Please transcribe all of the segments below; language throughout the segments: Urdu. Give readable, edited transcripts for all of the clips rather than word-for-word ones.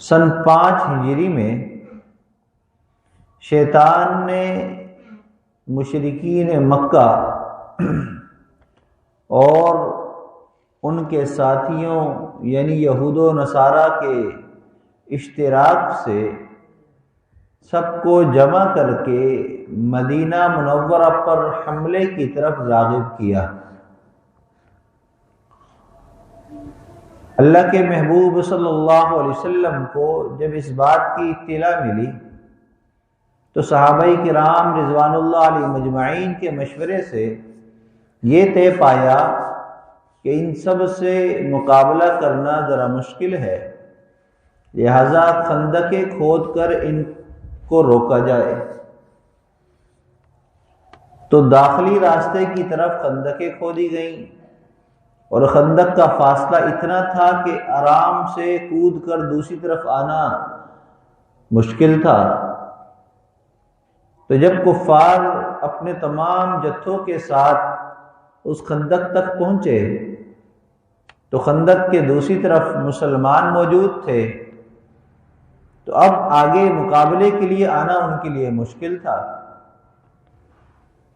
سن 5 ہجری میں شیطان نے مشرکین مکہ اور ان کے ساتھیوں یعنی یہود و نصارہ کے اشتراک سے سب کو جمع کر کے مدینہ منورہ پر حملے کی طرف راغب کیا۔ اللہ کے محبوب صلی اللہ علیہ وسلم کو جب اس بات کی اطلاع ملی تو صحابہ کرام رضوان اللہ علیہ مجمعین کے مشورے سے یہ طے پایا کہ ان سب سے مقابلہ کرنا ذرا مشکل ہے، لہذا خندقیں کھود کر ان کو روکا جائے۔ تو داخلی راستے کی طرف خندقیں کھودی گئیں اور خندق کا فاصلہ اتنا تھا کہ آرام سے کود کر دوسری طرف آنا مشکل تھا۔ تو جب کفار اپنے تمام جتھوں کے ساتھ اس خندق تک پہنچے تو خندق کے دوسری طرف مسلمان موجود تھے، تو اب آگے مقابلے کے لیے آنا ان کے لیے مشکل تھا۔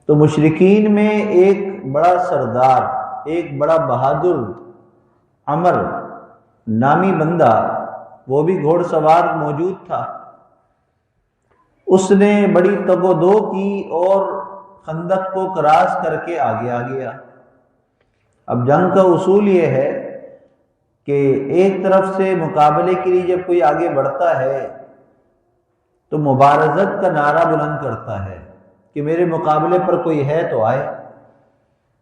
تو مشرکین میں ایک بڑا سردار، ایک بڑا بہادر عمر نامی بندہ، وہ بھی گھوڑ سوار موجود تھا۔ اس نے بڑی تگ و دو کی اور خندق کو کراس کر کے آگے آ گیا۔ اب جنگ کا اصول یہ ہے کہ ایک طرف سے مقابلے کے لیے جب کوئی آگے بڑھتا ہے تو مبارزت کا نعرہ بلند کرتا ہے کہ میرے مقابلے پر کوئی ہے تو آئے۔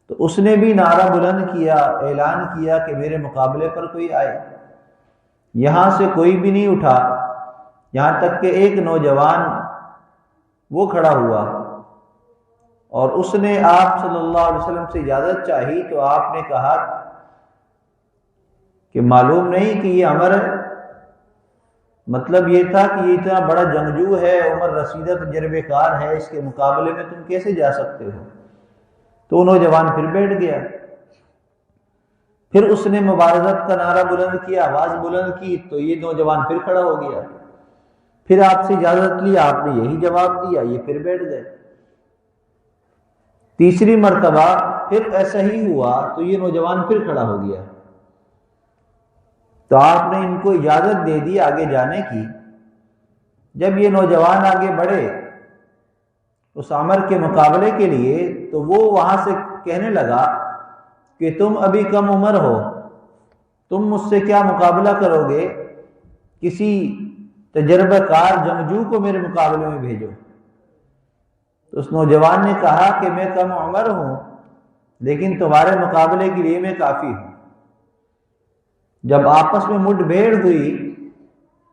تو اس نے بھی نعرہ بلند کیا، اعلان کیا کہ میرے مقابلے پر کوئی آئے۔ یہاں سے کوئی بھی نہیں اٹھا، یہاں تک کہ ایک نوجوان وہ کھڑا ہوا اور اس نے آپ صلی اللہ علیہ وسلم سے اجازت چاہی تو آپ نے کہا کہ معلوم نہیں کہ یہ عمر ہے؟ مطلب یہ تھا کہ یہ اتنا بڑا جنگجو ہے، عمر رسیدہ تجربے کار ہے، اس کے مقابلے میں تم کیسے جا سکتے ہو؟ تو وہ نوجوان پھر بیٹھ گیا۔ پھر اس نے مبارزت کا نعرہ بلند کیا، آواز بلند کی، تو یہ نوجوان پھر کھڑا ہو گیا۔ پھر آپ سے اجازت لی، آپ نے یہی جواب دیا، یہ پھر بیٹھ گئے۔ تیسری مرتبہ پھر ایسا ہی ہوا تو یہ نوجوان پھر کھڑا ہو گیا۔ تو آپ نے ان کو اجازت دے دی آگے جانے کی۔ جب یہ نوجوان آگے بڑھے اس عمر کے مقابلے کے لیے تو وہ وہاں سے کہنے لگا کہ تم ابھی کم عمر ہو، تم مجھ سے کیا مقابلہ کرو گے؟ کسی تجربہ کار جنگجو کو میرے مقابلے میں بھیجو۔ تو اس نوجوان نے کہا کہ میں کم عمر ہوں لیکن تمہارے مقابلے کے لیے میں کافی ہوں۔ جب آپس میں مڈ بھیڑ ہوئی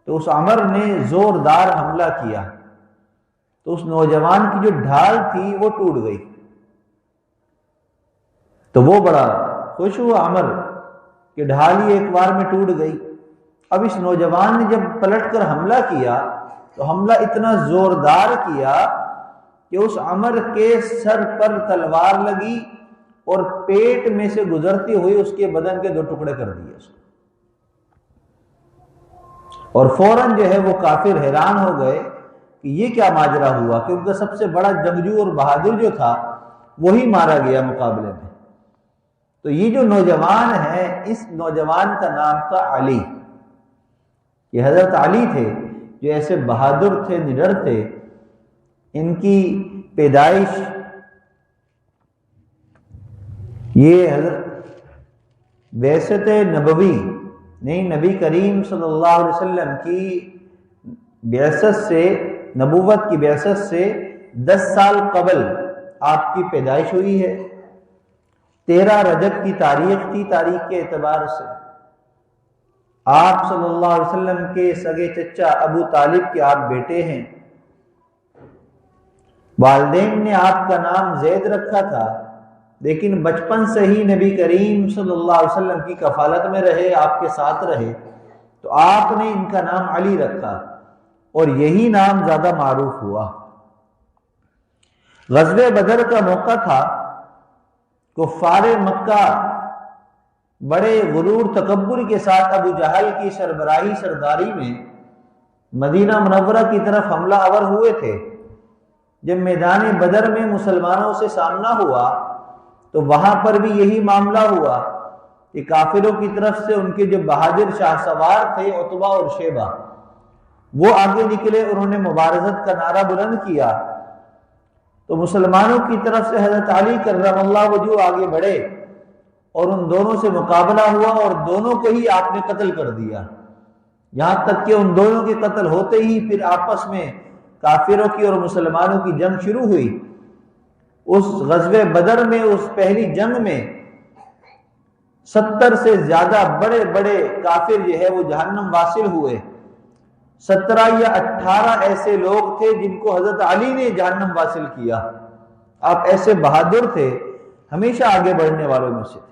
تو اس عمر نے زوردار حملہ کیا تو اس نوجوان کی جو ڈھال تھی وہ ٹوٹ گئی۔ تو وہ بڑا خوش ہوا عمر کہ ڈھال ہی ایک بار میں ٹوٹ گئی۔ اب اس نوجوان نے جب پلٹ کر حملہ کیا تو حملہ اتنا زوردار کیا کہ اس عمر کے سر پر تلوار لگی اور پیٹ میں سے گزرتی ہوئی اس کے بدن کے 2 ٹکڑے کر دیے اس کو۔ اور فوراً جو ہے وہ کافر حیران ہو گئے کہ یہ کیا ماجرا ہوا، کہ ان کا سب سے بڑا جنگجو اور بہادر جو تھا وہی مارا گیا مقابلے میں۔ تو یہ جو نوجوان ہے، اس نوجوان کا نام تھا علی۔ یہ حضرت علی تھے جو ایسے بہادر تھے، نڈر تھے۔ ان کی پیدائش یہ حضرت بعثت نبوی نہیں، نبی کریم صلی اللہ علیہ وسلم کی بعثت سے، نبوت کی بعثت سے 10 سال قبل آپ کی پیدائش ہوئی ہے۔ 13 رجب کی تاریخ تھی، تاریخ کے اعتبار سے۔ آپ صلی اللہ علیہ وسلم کے سگے چچا ابو طالب کے آپ بیٹے ہیں۔ والدین نے آپ کا نام زید رکھا تھا، لیکن بچپن سے ہی نبی کریم صلی اللہ علیہ وسلم کی کفالت میں رہے، آپ کے ساتھ رہے، تو آپ نے ان کا نام علی رکھا اور یہی نام زیادہ معروف ہوا۔ غزوہ بدر کا موقع تھا، کفار مکہ بڑے غرور تکبر کے ساتھ ابو جہل کی سربراہی سرداری میں مدینہ منورہ کی طرف حملہ آور ہوئے تھے۔ جب میدان بدر میں مسلمانوں سے سامنا ہوا تو وہاں پر بھی یہی معاملہ ہوا کہ کافروں کی طرف سے ان کے جو بہادر شاہ سوار تھے عتبہ اور شیبہ، وہ آگے نکلے، انہوں نے مبارزت کا نعرہ بلند کیا، تو مسلمانوں کی طرف سے حضرت علی کرم اللہ وجہہ آگے بڑھے اور ان دونوں سے مقابلہ ہوا اور دونوں کو ہی آپ نے قتل کر دیا۔ یہاں تک کہ ان دونوں کے قتل ہوتے ہی پھر آپس میں کافروں کی اور مسلمانوں کی جنگ شروع ہوئی۔ اس غزوہ بدر میں، اس پہلی جنگ میں 70 سے زیادہ بڑے بڑے کافر جو ہے وہ جہنم واصل ہوئے۔ 17 یا 18 ایسے لوگ تھے جن کو حضرت علی نے جہنم واصل کیا۔ آپ ایسے بہادر تھے، ہمیشہ آگے بڑھنے والوں میں سے تھے۔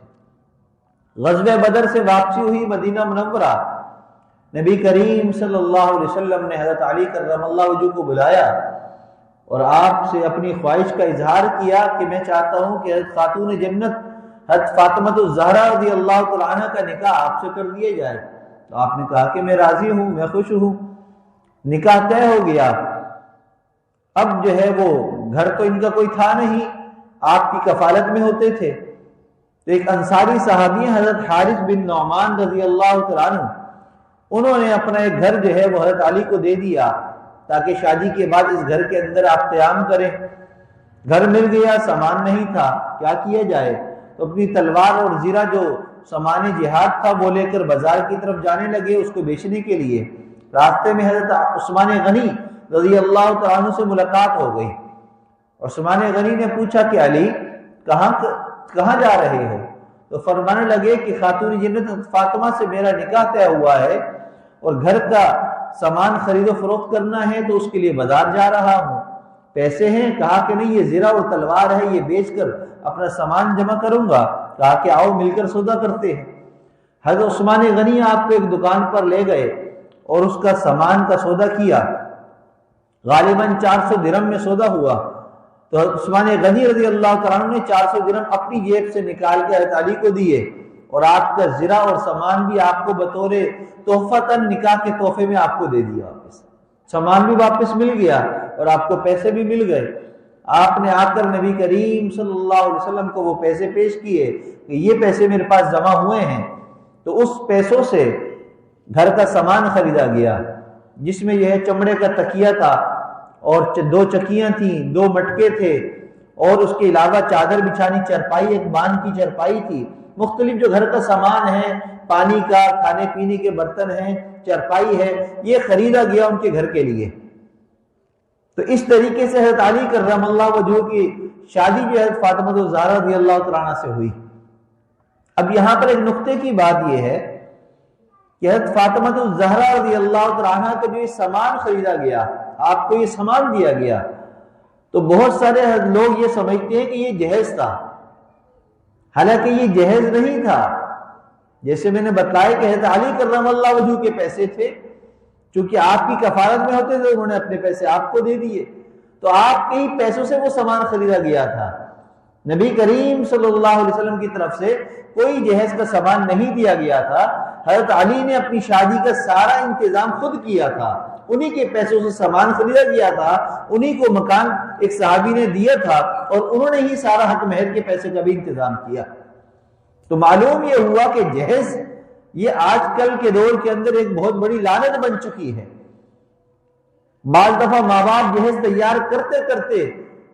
غزوہ بدر سے واپسی ہوئی مدینہ منورہ، نبی کریم صلی اللہ علیہ وسلم نے حضرت علی کرم اللہ وجہہ کو بلایا اور آپ سے اپنی خواہش کا اظہار کیا کہ میں چاہتا ہوں کہ حضرت خاتون جنت حضرت فاطمہ الزہرا رضی اللہ تعالیٰ عنہ کا نکاح آپ سے کر دیا جائے۔ تو آپ نے کہا کہ میں راضی ہوں، میں خوش ہوں۔ نکاح طے ہو گیا۔ اب جو ہے وہ گھر تو ان کا کوئی تھا نہیں، آپ کی کفالت میں ہوتے تھے، تو ایک انصاری صحابی حضرت حارث بن نعمان رضی اللہ تعالیٰ عنہ، انہوں نے اپنا ایک گھر جو ہے وہ حضرت علی کو دے دیا تاکہ شادی کے بعد اس گھر کے اندر آپ قیام کریں۔ گھر مل گیا، سامان نہیں تھا، کیا کیا جائے؟ تو اپنی تلوار اور زرہ جو سامان جہاد تھا وہ لے کر بازار کی طرف جانے لگے اس کو بیچنے کے لیے۔ راستے میں حضرت عثمان غنی رضی اللہ تعالیٰ عنہ سے ملاقات ہو گئی۔ عثمان غنی نے پوچھا کہ علی کہاں جا رہے ہو؟ تو فرمانے لگے کہ خاتون جنت فاطمہ سے میرا نکاح طے ہوا ہے اور گھر کا سامان خرید و فروخت کرنا ہے تو اس کے لیے بازار جا رہا ہوں۔ پیسے ہیں؟ کہا کہ نہیں، یہ زرہ اور تلوار ہے، یہ بیچ کر اپنا سامان جمع کروں گا۔ کہا کہ آؤ مل کر سودا کرتے ہیں۔ حضرت عثمان غنی آپ کو ایک دکان پر لے گئے اور اس کا سامان کا سودا کیا۔ غالباً 400 درہم میں سودا ہوا۔ تو حضرت عثمان غنی رضی اللہ تعالیٰ عنہ نے 400 درہم اپنی جیب سے نکال کے حضرت علی کو دیے اور آپ کا زرہ اور سامان بھی آپ کو بطور تحفتاً نکاح کے تحفے میں آپ کو دے دیا۔ واپس سامان بھی واپس مل گیا اور آپ کو پیسے بھی مل گئے۔ آپ نے آ کر نبی کریم صلی اللہ علیہ وسلم کو وہ پیسے پیش کیے کہ یہ پیسے میرے پاس جمع ہوئے ہیں۔ تو اس پیسوں سے گھر کا سامان خریدا گیا، جس میں یہ چمڑے کا تکیہ تھا اور 2 چکیاں تھیں، 2 مٹکے تھے اور اس کے علاوہ چادر بچھانی چرپائی، ایک بان کی چرپائی تھی، مختلف جو گھر کا سامان ہے، پانی کا، کھانے پینے کے برتن ہیں، چرپائی ہے، یہ خریدا گیا ان کے گھر کے لیے۔ تو اس طریقے سے حضرت علی کرم اللہ وجہہ کی شادی جو ہے فاطمہ الزہرا رضی اللہ تعالیٰ عنہ سے ہوئی۔ اب یہاں پر ایک نقطے کی بات یہ ہے کہ حضرت فاطمہ الزہرا رضی اللہ تعالیٰ عنہ کا جو یہ سامان خریدا گیا، آپ کو یہ سامان دیا گیا، تو بہت سارے لوگ یہ سمجھتے ہیں کہ یہ جہیز تھا، حالانکہ یہ جہیز نہیں تھا۔ جیسے میں نے بتایا کہ حضرت علی کرم اللہ وجہہ کے پیسے تھے، چونکہ آپ کی کفالت میں ہوتے تھے، انہوں نے اپنے پیسے آپ کو دے دیے، تو آپ کے ہی پیسوں سے وہ سامان خریدا گیا تھا۔ نبی کریم صلی اللہ علیہ وسلم کی طرف سے کوئی جہیز کا سامان نہیں دیا گیا تھا۔ حضرت علی نے اپنی شادی کا سارا انتظام خود کیا تھا، انہی کے پیسوں سے سامان خریدا گیا تھا، انہی کو مکان ایک صحابی نے دیا تھا اور انہوں نے ہی سارا حق مہر کے پیسے کا بھی انتظام کیا۔ تو معلوم یہ ہوا کہ جہیز یہ آج کل کے دور کے اندر ایک بہت بڑی لعنت بن چکی ہے۔ بعض دفعہ ماں باپ جہیز تیار کرتے کرتے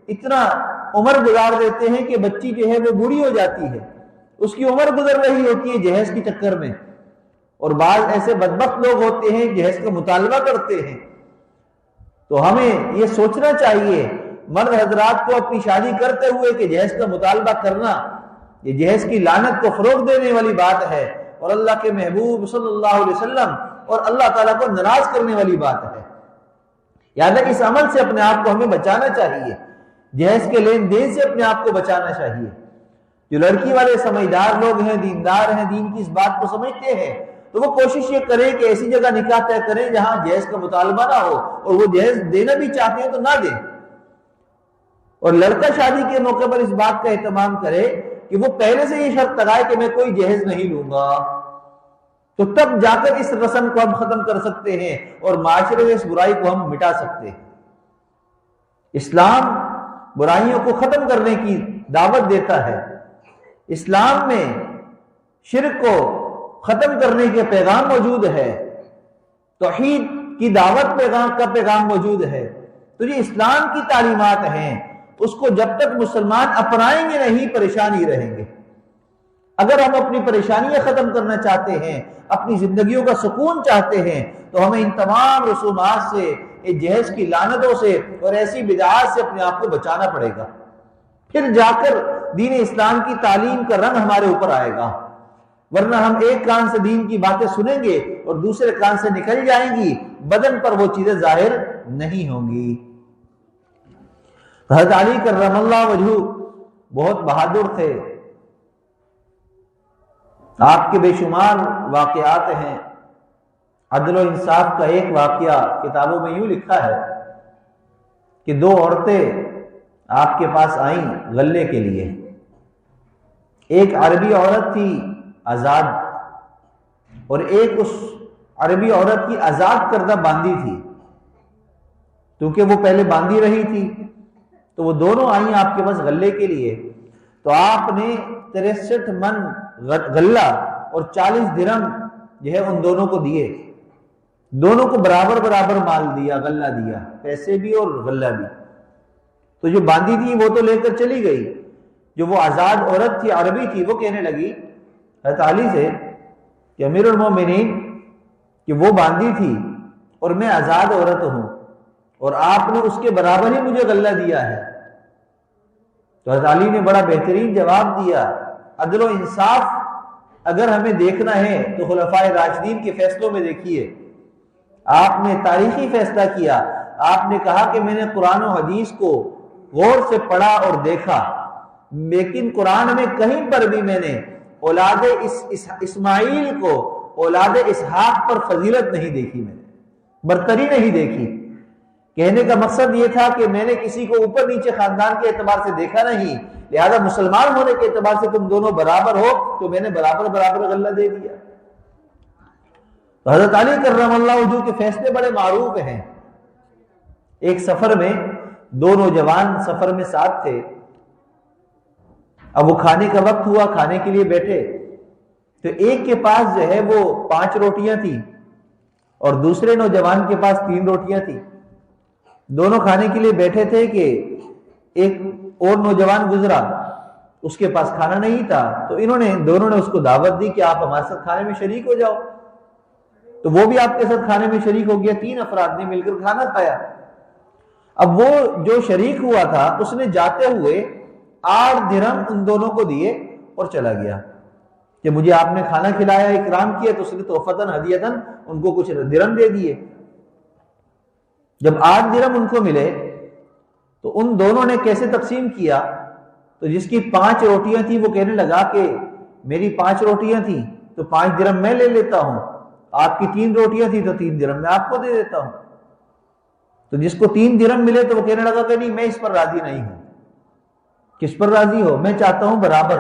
اتنا عمر گزار دیتے ہیں کہ بچی جو ہے وہ بوڑھی ہو جاتی ہے، اس کی عمر گزر رہی ہوتی ہے جہیز کے چکر میں، اور بعض ایسے بدبخت لوگ ہوتے ہیں جہیز کا مطالبہ کرتے ہیں۔ تو ہمیں یہ سوچنا چاہیے مرد حضرات کو اپنی شادی کرتے ہوئے کہ جہیز کا مطالبہ کرنا یہ جہیز کی لعنت کو فروغ دینے والی بات ہے اور اللہ کے محبوب صلی اللہ علیہ وسلم اور اللہ تعالیٰ کو ناراض کرنے والی بات ہے۔ یاد ہے اس عمل سے اپنے آپ کو ہمیں بچانا چاہیے، جہیز کے لین دین سے اپنے آپ کو بچانا چاہیے۔ جو لڑکی والے سمجھدار لوگ ہیں، دیندار ہیں، دین کی اس بات کو سمجھتے ہیں، تو وہ کوشش یہ کریں کہ ایسی جگہ نکاح طے کریں جہاں جہیز کا مطالبہ نہ ہو، اور وہ جہیز دینا بھی چاہتے ہیں تو نہ دیں۔ اور لڑکا شادی کے موقع پر اس بات کا اہتمام کرے کہ وہ پہلے سے یہ شرط لگائے کہ میں کوئی جہیز نہیں لوں گا، تو تب جا کر اس رسم کو ہم ختم کر سکتے ہیں اور معاشرے میں اس برائی کو ہم مٹا سکتے ہیں۔ اسلام برائیوں کو ختم کرنے کی دعوت دیتا ہے، اسلام میں شرک کو ختم کرنے کے پیغام موجود ہے، توحید کی دعوت کا پیغام موجود ہے۔ تو یہ اسلام کی تعلیمات ہیں، اس کو جب تک مسلمان اپنائیں گے نہیں پریشان ہی رہیں گے۔ اگر ہم اپنی پریشانیاں ختم کرنا چاہتے ہیں، اپنی زندگیوں کا سکون چاہتے ہیں، تو ہمیں ان تمام رسومات سے، جہیز کی لعنتوں سے اور ایسی بدعات سے اپنے آپ کو بچانا پڑے گا، پھر جا کر دین اسلام کی تعلیم کا رنگ ہمارے اوپر آئے گا۔ ورنہ ہم ایک کان سے دین کی باتیں سنیں گے اور دوسرے کان سے نکل جائیں گی، بدن پر وہ چیزیں ظاہر نہیں ہوں گی۔ حضرت علی کرم اللہ وجہہ بہت بہادر تھے، آپ کے بے شمار واقعات ہیں۔ عدل و انصاف کا ایک واقعہ کتابوں میں یوں لکھا ہے کہ دو عورتیں آپ کے پاس آئیں غلے کے لیے۔ ایک عربی عورت تھی آزاد، اور ایک اس عربی عورت کی آزاد کردہ باندی تھی، کیونکہ وہ پہلے باندھی رہی تھی، تو وہ دونوں آئیں آپ کے پاس غلے کے لیے۔ تو آپ نے 63 من غلہ اور 40 درہم جو ہے ان دونوں کو دیے، دونوں کو برابر برابر مال دیا، غلہ دیا، پیسے بھی اور غلہ بھی۔ تو جو باندھی تھی وہ تو لے کر چلی گئی، جو وہ آزاد عورت تھی، عربی تھی، وہ کہنے لگی حضرت علی سے کہ امیر المومنین، کہ وہ باندھی تھی اور میں آزاد عورت ہوں، اور آپ نے اس کے برابر ہی مجھے غلہ دیا ہے۔ تو حضرت علی نے بڑا بہترین جواب دیا، عدل و انصاف اگر ہمیں دیکھنا ہے تو خلفائے راشدین کے فیصلوں میں دیکھیے۔ آپ نے تاریخی فیصلہ کیا، آپ نے کہا کہ میں نے قرآن و حدیث کو غور سے پڑھا اور دیکھا، لیکن قرآن میں کہیں پر بھی میں نے اولاد اسماعیل کو اولاد اسحاق پر فضیلت نہیں دیکھی، میں نے برتری نہیں دیکھی۔ کہنے کا مقصد یہ تھا کہ میں نے کسی کو اوپر نیچے خاندان کے اعتبار سے دیکھا نہیں، لہذا مسلمان ہونے کے اعتبار سے تم دونوں برابر ہو، تو میں نے برابر برابر غلہ دے دیا۔ تو حضرت علی کرم اللہ وجہہ کے فیصلے بڑے معروف ہیں۔ ایک سفر میں دو نوجوان سفر میں ساتھ تھے، اب وہ کھانے کا وقت ہوا، کھانے کے لیے بیٹھے، تو ایک کے پاس جو ہے وہ 5 روٹیاں تھیں اور دوسرے نوجوان کے پاس 3 روٹیاں تھیں۔ دونوں کھانے کے لیے بیٹھے تھے کہ ایک اور نوجوان گزرا، اس کے پاس کھانا نہیں تھا، تو دونوں نے اس کو دعوت دی کہ آپ ہمارے ساتھ کھانے میں شریک ہو جاؤ۔ تو وہ بھی آپ کے ساتھ کھانے میں شریک ہو گیا، 3 افراد نے مل کر کھانا کھایا۔ اب وہ جو شریک ہوا تھا اس نے جاتے ہوئے 8 درہم ان دونوں کو دیے اور چلا گیا کہ مجھے آپ نے کھانا کھلایا، اکرام کیا، تو اس نے تحفتاً ہدیتاً ان کو کچھ درہم دے دیے۔ جب 8 درہم ان کو ملے تو ان دونوں نے کیسے تقسیم کیا؟ تو جس کی 5 روٹیاں تھیں وہ کہنے لگا کہ میری 5 روٹیاں تھیں تو 5 درہم میں لے لیتا ہوں، آپ کی 3 روٹیاں تھیں تو 3 درہم میں آپ کو دے دیتا ہوں۔ تو جس کو 3 درہم ملے تو وہ کہنے لگا کہ نہیں، میں اس پر راضی نہیں ہوں۔ کس پر راضی ہو؟ میں چاہتا ہوں برابر،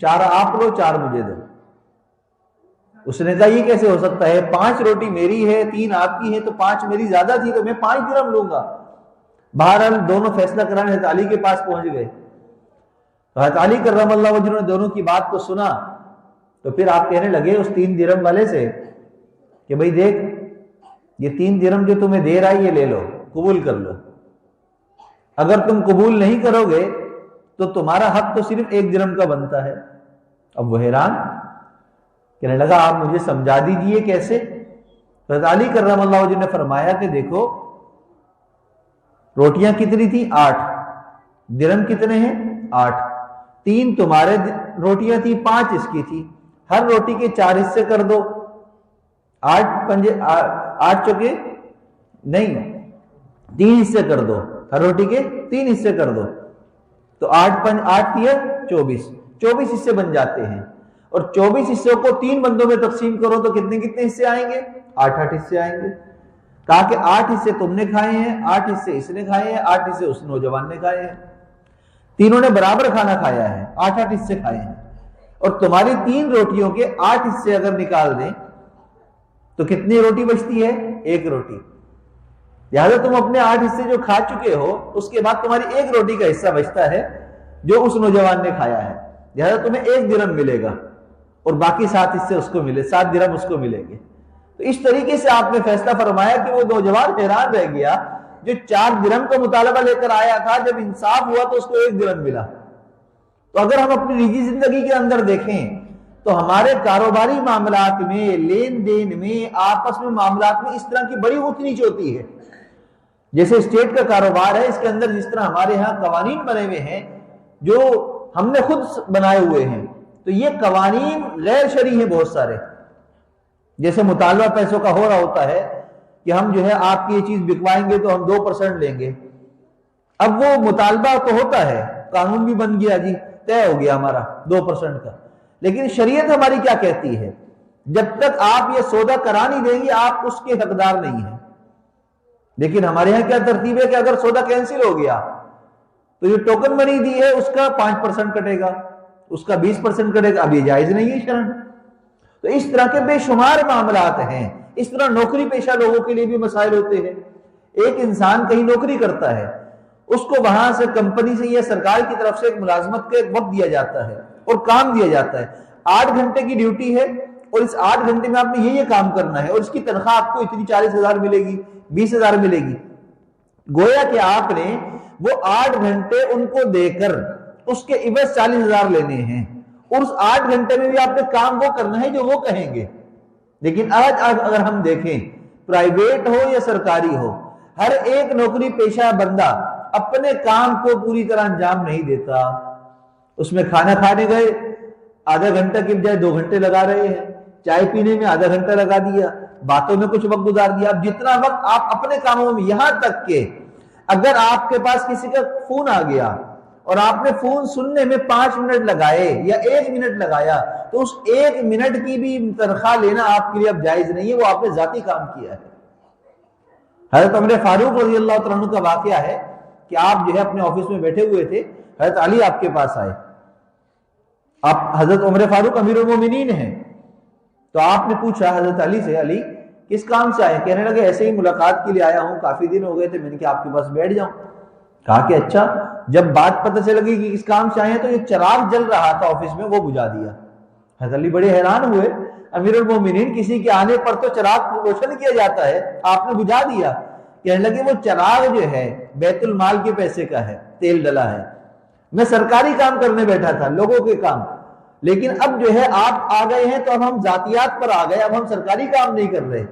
4 آپ لو 4 مجھے دو۔ اس نے کہا یہ کیسے ہو سکتا ہے، 5 روٹی میری ہے، 3 آپ کی ہے، تو 5 میری زیادہ تھی تو میں 5 درہم لوں گا۔ بہرحال دونوں فیصلہ کرانے حضرت علی کے پاس پہنچ گئے۔ تو حضرت علی کرم اللہ وجہہ نے دونوں کی بات کو سنا، تو پھر آپ کہنے لگے اس 3 درہم والے سے کہ بھئی دیکھ، یہ 3 درہم جو تمہیں دے رہا ہے یہ لے لو، قبول کر لو۔ اگر تم قبول نہیں کرو گے تو تمہارا حق تو صرف 1 درہم کا بنتا ہے۔ اب وہ حیران، کہنے لگا آپ مجھے سمجھا دیجئے کیسے؟ حضرت علی کرم اللہ وجہہ نے فرمایا کہ دیکھو، روٹیاں کتنی تھی؟ 8، درہم کتنے ہیں؟ 8، 3 تمہارے روٹیاں تھی، 5 اس کی تھی، ہر روٹی کے 4 حصے کر دو، 8 چکے نہیں 3 حصے کر دو، ہر روٹی کے 3 حصے کر دو، تو 8 کیا 24 حصے بن جاتے ہیں، اور 24 حصوں کو 3 بندوں میں تقسیم کرو تو کتنے حصے آئیں گے؟ 8 حصے آئیں گے۔ کہا کہ 8 حصے تم نے کھائے ہیں، 8 حصے اس نے کھائے ہیں، 8 حصے اس نوجوان نے کھائے ہیں، تینوں نے برابر کھانا کھایا ہے، 8 حصے کھائے ہیں۔ اور تمہاری 3 روٹیوں کے 8 حصے اگر نکال دیں تو کتنی روٹی بچتی ہے؟ 1 روٹی۔ لہٰذا تم اپنے 8 حصے جو کھا چکے ہو اس کے بعد تمہاری 1 روٹی کا حصہ بچتا ہے جو اس نوجوان نے کھایا ہے، لہٰذا تمہیں 1 درہم ملے گا اور باقی 7 حصے اس کو ملے، 7 درہم اس کو ملیں گے۔ تو اس طریقے سے آپ نے فیصلہ فرمایا کہ وہ نوجوان حیران رہ گیا جو 4 درہم کا مطالبہ لے کر آیا تھا، جب انصاف ہوا تو اس کو 1 درہم ملا۔ تو اگر ہم اپنی نجی زندگی کے اندر دیکھیں تو ہمارے کاروباری معاملات میں، لین دین میں، آپس میں معاملات میں اس طرح کی بڑی اونچ نیچ ہوتی ہے۔ جیسے اسٹیٹ کا کاروبار ہے، اس کے اندر جس طرح ہمارے ہاں قوانین بنے ہوئے ہیں جو ہم نے خود بنائے ہوئے ہیں، تو یہ قوانین غیر شرعی ہیں بہت سارے۔ جیسے مطالبہ پیسوں کا ہو رہا ہوتا ہے کہ ہم جو ہے آپ کی یہ چیز بکوائیں گے تو ہم 2% لیں گے۔ اب وہ مطالبہ تو ہوتا ہے، قانون بھی بن گیا، جی طے ہو گیا ہمارا 2% کا، لیکن شریعت ہماری کیا کہتی ہے؟ جب تک آپ یہ سودا کرا نہیں دیں گے آپ اس کے حقدار نہیں ہیں۔ لیکن ہمارے ہاں کیا ترتیب ہے کہ اگر سودا کینسل ہو گیا تو جو ٹوکن منی دی ہے اس کا 5% کٹے گا، اس کا 20% کٹے گا۔ اب یہ جائز نہیں ہے شرعاً۔ تو اس طرح کے بے شمار معاملات ہیں۔ اس طرح نوکری پیشہ لوگوں کے لیے بھی مسائل ہوتے ہیں۔ ایک انسان کہیں نوکری کرتا ہے، اس کو وہاں سے کمپنی سے یا سرکار کی طرف سے ایک ملازمت کا ایک وقت دیا جاتا ہے اور کام دیا جاتا ہے۔ 8 گھنٹے کی ڈیوٹی ہے اور اس 8 گھنٹے میں آپ نے یہ کام کرنا ہے اور اس کی تنخواہ آپ کو اتنی 40,000 ملے گی، 20,000 ملے گی۔ گویا کہ آپ نے وہ 8 گھنٹے ان کو دے کر اس کے عوض 40,000 لینے ہیں، اور اس 8 گھنٹے میں بھی آپ نے کام وہ کرنا ہے جو وہ کہیں گے۔ لیکن آج اگر ہم دیکھیں، پرائیویٹ ہو یا سرکاری ہو، ہر ایک نوکری پیشہ بندہ اپنے کام کو پوری طرح انجام نہیں دیتا۔ اس میں کھانا کھانے گئے، آدھا گھنٹہ کی بجائے 2 گھنٹے لگا رہے ہیں، چائے پینے میں آدھا گھنٹہ لگا دیا، باتوں میں کچھ وقت گزار دیا۔ اب جتنا وقت آپ اپنے کاموں میں، یہاں تک کہ اگر آپ کے پاس کسی کا فون آ گیا اور آپ نے فون سننے میں 5 منٹ لگائے یا 1 منٹ لگایا تو اس 1 منٹ کی بھی تنخواہ لینا آپ کے لیے اب جائز نہیں ہے، وہ آپ نے ذاتی کام کیا ہے۔ حضرت عمر فاروق رضی اللہ تعالیٰ عنہ کا واقعہ ہے کہ آپ جو ہے اپنے آفس میں بیٹھے ہوئے تھے، حضرت علی آپ کے پاس آئے۔ آپ حضرت عمر فاروق امیر المومنین ہیں، تو آپ نے پوچھا حضرت علی سے، علی کس کام سے آئے؟ کہنے لگے ایسے ہی ملاقات کے لیے آیا ہوں، کافی دن ہو گئے تھے، میں نے کہا آپ کے پاس بیٹھ جاؤں۔ کہا کہ اچھا۔ جب بات پتہ چل گئی کہ کس کام سے آئے ہیں تو یہ چراغ جل رہا تھا آفس میں، وہ بجھا دیا۔ حضرت علی بڑے حیران ہوئے، امیر المومنین کسی کے آنے پر تو چراغ روشن کیا جاتا ہے، آپ نے بجھا دیا۔ کہنے لگے وہ چراغ جو ہے بیت المال کے پیسے کا ہے، تیل ڈلا ہے، میں سرکاری کام کرنے بیٹھا تھا، لوگوں کے کام، لیکن اب جو ہے آپ آ گئے ہیں تو اب ہم ذاتیات پر آ گئے، اب ہم سرکاری کام نہیں کر رہے۔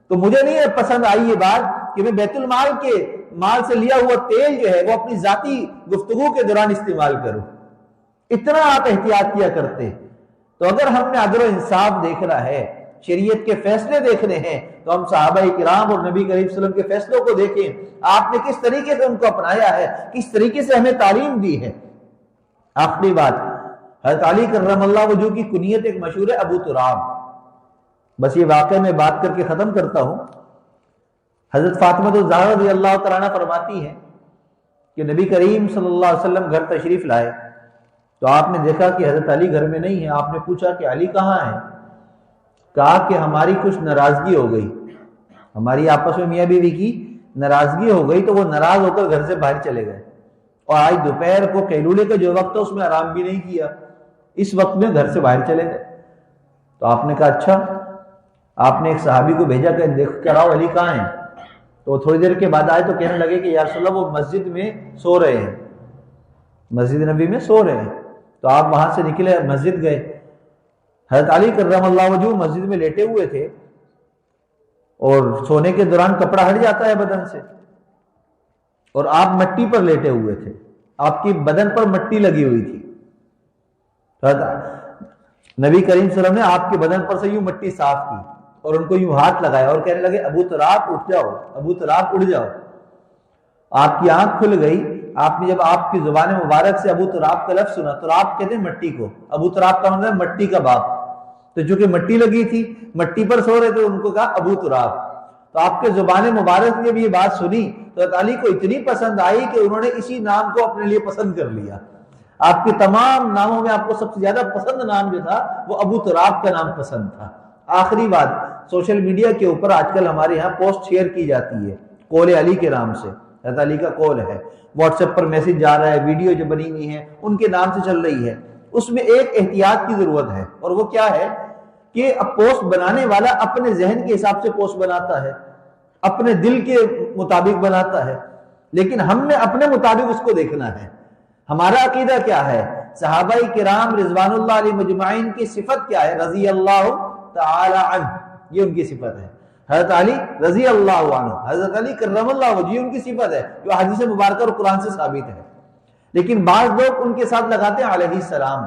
تو مجھے نہیں پسند آئی یہ بات کہ میں بیت المال کے مال سے لیا ہوا تیل جو ہے وہ اپنی ذاتی گفتگو کے دوران استعمال کروں۔ اتنا آپ احتیاط کیا کرتے۔ تو اگر ہم نے عدل و انصاف دیکھنا ہے، شریعت کے فیصلے دیکھنے ہیں، تو ہم صحابہ کرام اور نبی کریم صلی اللہ علیہ وسلم کے فیصلوں کو دیکھیں، آپ نے کس طریقے سے ان کو اپنایا ہے، کس طریقے سے ہمیں تعلیم دی ہے۔ آخری بات، حضرت علی کرم اللہ وجہہ کی کنیت ایک مشہور ہے ابو تراب۔ بس یہ واقعہ میں بات کر کے ختم کرتا ہوں۔ حضرت فاطمہ الزہرا رضی اللہ تعالیٰ عنہ فرماتی ہیں کہ نبی کریم صلی اللہ علیہ وسلم گھر تشریف لائے تو آپ نے دیکھا کہ حضرت علی گھر میں نہیں ہے۔ آپ نے پوچھا کہ علی کہاں ہیں؟ کہا کہ ہماری کچھ ناراضگی ہو گئی، ہماری آپس میں میاں بیوی کی ناراضگی ہو گئی، تو وہ ناراض ہو کر گھر سے باہر چلے گئے، اور آج دوپہر کو قیلولے کا جو وقت ہے اس میں آرام بھی نہیں کیا، اس وقت میں گھر سے باہر چلے گئے۔ تو آپ نے کہا اچھا۔ آپ نے ایک صحابی کو بھیجا کہ دیکھ کر آؤ علی کہاں ہیں۔ تو وہ تھوڑی دیر کے بعد آئے تو کہنے لگے کہ یا رسول اللہ وہ مسجد میں سو رہے ہیں، مسجد نبی میں سو رہے ہیں۔ تو آپ وہاں سے نکلے، مسجد گئے۔ حضرت علی کرم اللہ وجہہ مسجد میں لیٹے ہوئے تھے، اور سونے کے دوران کپڑا ہٹ جاتا ہے بدن سے، اور آپ مٹی پر لیٹے ہوئے تھے، آپ کی بدن پر مٹی لگی ہوئی تھی۔ نبی کریم صلی اللہ علیہ وسلم نے آپ کے بدن پر سے یوں مٹی صاف کی اور ان کو یوں ہاتھ لگایا اور کہنے لگے ابو تراب اٹھ جاؤ، ابو تراب اٹھ جاؤ۔ آپ کی آنکھ کھل گئی۔ آپ نے جب آپ کی زبان مبارک سے ابو تراب کا لفظ سنا، تراب کہتے ہیں مٹی کو، ابو تراب کا مطلب مٹی کا باپ، تو چونکہ مٹی لگی تھی، مٹی پر سو رہے تھے، ان کو کہا ابو تراب۔ تو آپ کے زبان مبارک نے جب یہ بات سنی تو علی کو اتنی پسند آئی کہ انہوں نے اسی نام کو اپنے لیے پسند کر لیا۔ آپ کے تمام ناموں میں آپ کو سب سے زیادہ پسند نام جو تھا وہ ابو تراب کا نام پسند تھا۔ آخری بات، سوشل میڈیا کے اوپر آج کل ہمارے یہاں پوسٹ شیئر کی جاتی ہے قول علی کے نام سے، حضرت علی کا قول ہے، واٹس ایپ پر میسج جا رہا ہے، ویڈیو جو بنی ہوئی ہے ان کے نام سے چل رہی ہے۔ اس میں ایک احتیاط کی ضرورت ہے، اور وہ کیا ہے کہ اب پوسٹ بنانے والا اپنے ذہن کے حساب سے پوسٹ بناتا ہے، اپنے دل کے مطابق بناتا ہے، لیکن ہم نے اپنے مطابق اس کو دیکھنا ہے۔ ہمارا عقیدہ کیا ہے؟ صحابہ کرام رضوان اللہ علیہ مجمعین کی صفت کیا ہے؟ رضی اللہ تعالی عنہ، یہ ان کی صفت ہے۔ حضرت علی رضی اللہ عنہ، حضرت علی کرم اللہ وجہ، یہ ان کی صفت ہے جو حدیث مبارکہ اور قرآن سے ثابت ہے۔ لیکن بعض لوگ ان کے ساتھ لگاتے ہیں علیہ السلام،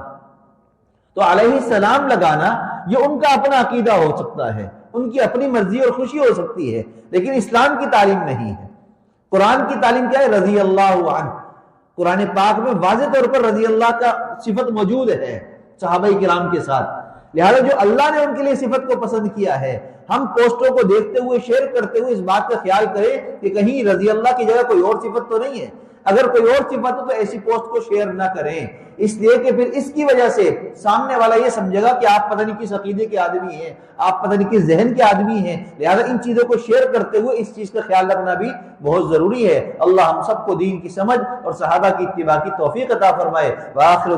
تو علیہ السلام لگانا یہ ان کا اپنا عقیدہ ہو سکتا ہے، ان کی اپنی مرضی اور خوشی ہو سکتی ہے، لیکن اسلام کی تعلیم نہیں ہے۔ قرآن کی تعلیم کیا ہے؟ رضی اللہ عنہ۔ قرآن پاک میں واضح طور پر رضی اللہ کا صفت موجود ہے صحابہ کرام کے ساتھ، لہذا جو اللہ نے ان کے لیے صفت کو پسند کیا ہے، ہم پوسٹوں کو دیکھتے ہوئے شیئر کرتے ہوئے اس بات کا خیال کریں کہ کہیں رضی اللہ کی جگہ کوئی اور صفت تو نہیں ہے۔ اگر کوئی اور صفت ہو تو ایسی پوسٹ کو شیئر نہ کریں، اس لیے کہ پھر اس کی وجہ سے سامنے والا یہ سمجھے گا کہ آپ پتہ نہیں کس عقیدے کے آدمی ہیں، آپ پتہ نہیں کس ذہن کے آدمی ہیں۔ لہذا ان چیزوں کو شیئر کرتے ہوئے اس چیز کا خیال رکھنا بھی بہت ضروری ہے۔ اللہ ہم سب کو دین کی سمجھ اور صحابہ کی اتباع کی توفیق عطا فرمائے۔ وآخر